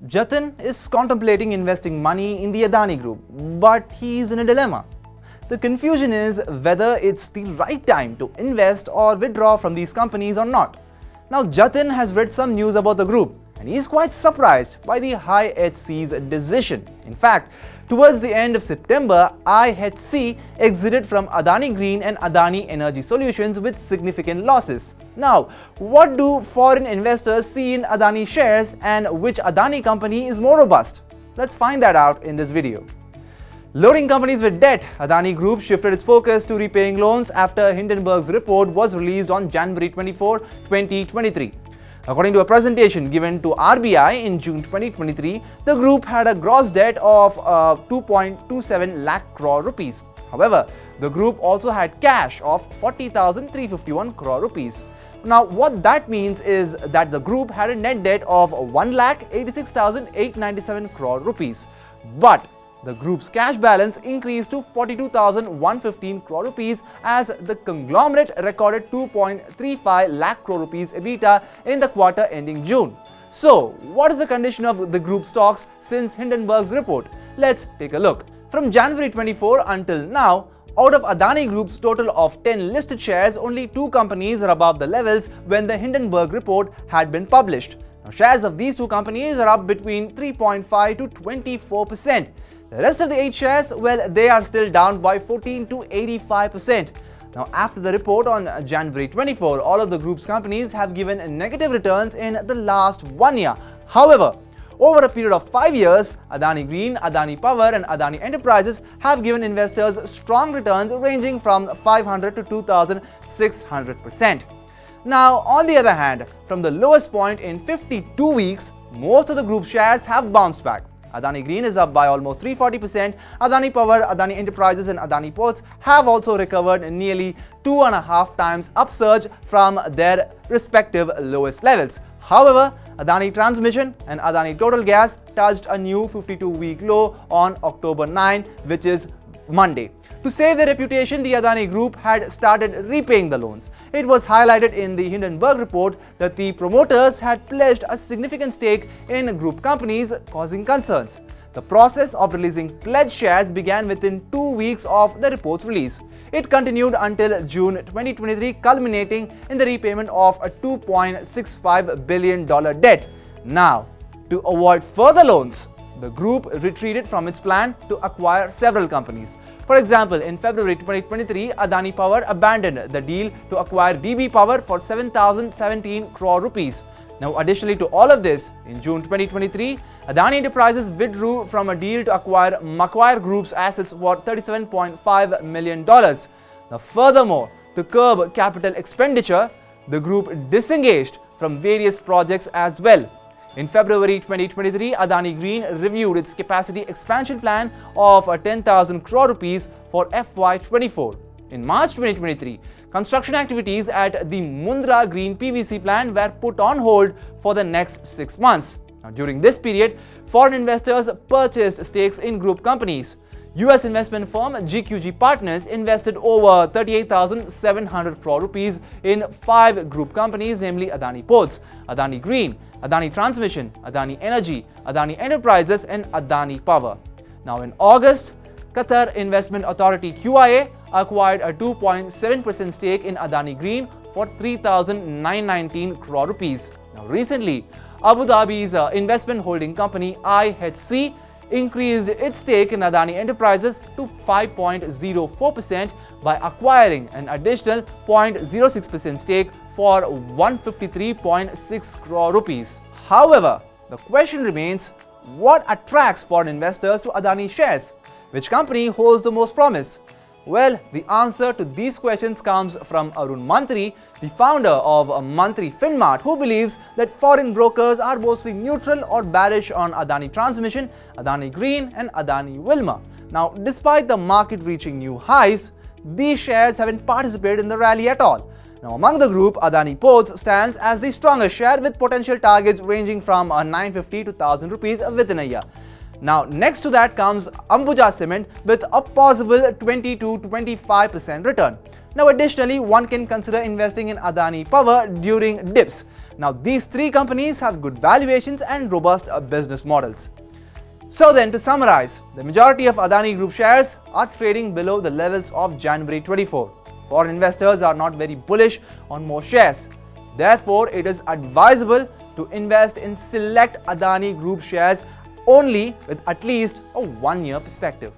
Jatin is contemplating investing money in the Adani Group, but he's in a dilemma. The confusion is whether it's the right time to invest or withdraw from these companies or not. Now, Jatin has read some news about the group and he is quite surprised by the IHC's decision. In fact, towards the end of September, IHC exited from Adani Green and Adani Energy Solutions with significant losses. Now, what do foreign investors see in Adani shares and which Adani company is more robust? Let's find that out in this video. Loading companies with debt, Adani Group shifted its focus to repaying loans after Hindenburg's report was released on January 24, 2023. According to a presentation given to RBI in June 2023, the group had a gross debt of 2.27 lakh crore rupees. However, the group also had cash of 40,351 crore rupees. Now, what that means is that the group had a net debt of 1,86,897 crore rupees. But the group's cash balance increased to 42,115 crore rupees as the conglomerate recorded 2.35 lakh crore rupees EBITDA in the quarter ending June. So, what is the condition of the group stocks since Hindenburg's report? Let's take a look. From January 24 until now, out of Adani Group's total of 10 listed shares, only 2 companies are above the levels when the Hindenburg report had been published. Now, shares of these 2 companies are up between 3.5 to 24%. The rest of the 8 shares, well, they are still down by 14 to 85%. Now, after the report on January 24, all of the group's companies have given negative returns in the last 1 year. However, over a period of 5 years, Adani Green, Adani Power and Adani Enterprises have given investors strong returns ranging from 500 to 2,600%. Now, on the other hand, from the lowest point in 52 weeks, most of the group shares have bounced back. Adani Green is up by almost 340%, Adani Power, Adani Enterprises and Adani Ports have also recovered nearly 2.5 times upsurge from their respective lowest levels. However, Adani Transmission and Adani Total Gas touched a new 52-week low on October 9, which is Monday. To save their reputation, the Adani Group had started repaying the loans. It was highlighted in the Hindenburg report that the promoters had pledged a significant stake in group companies, causing concerns. The process of releasing pledged shares began within 2 weeks of the report's release. It continued until June 2023, culminating in the repayment of a $2.65 billion debt. Now, to avoid further loans, the group retreated from its plan to acquire several companies. For example, in February 2023, Adani Power abandoned the deal to acquire DB Power for 7,017 crore rupees. Now, additionally to all of this, in June 2023, Adani Enterprises withdrew from a deal to acquire Macquarie Group's assets for $37.5 million. Now, furthermore, to curb capital expenditure, the group disengaged from various projects as well. In February 2023, Adani Green reviewed its capacity expansion plan of 10,000 crore rupees for FY24. In March 2023, construction activities at the Mundra Green PVC plant were put on hold for the next 6 months. Now, during this period, foreign investors purchased stakes in group companies. US investment firm GQG Partners invested over 38,700 crore rupees in 5 group companies, namely Adani Ports, Adani Green, Adani Transmission, Adani Energy, Adani Enterprises and Adani Power. Now, in August, Qatar Investment Authority QIA acquired a 2.7% stake in Adani Green for 3,919 crore rupees. Now, recently, Abu Dhabi's investment holding company IHC increased its stake in Adani Enterprises to 5.04% by acquiring an additional 0.06% stake for 153.6 crore rupees. However, the question remains, what attracts foreign investors to Adani shares? Which company holds the most promise? Well, the answer to these questions comes from Arun Mantri, the founder of Mantri Finmart, who believes that foreign brokers are mostly neutral or bearish on Adani Transmission, Adani Green and Adani Wilmar. Now, despite the market reaching new highs, these shares haven't participated in the rally at all. Now, among the group, Adani Ports stands as the strongest share with potential targets ranging from 950 to 1,000 rupees within a year. Now, next to that comes Ambuja Cement with a possible 20 to 25% return. Now, additionally, one can consider investing in Adani Power during dips. Now, these three companies have good valuations and robust business models. So then, to summarize, the majority of Adani Group shares are trading below the levels of January 24. Foreign investors are not very bullish on more shares. Therefore, it is advisable to invest in select Adani Group shares only with at least a 1-year perspective.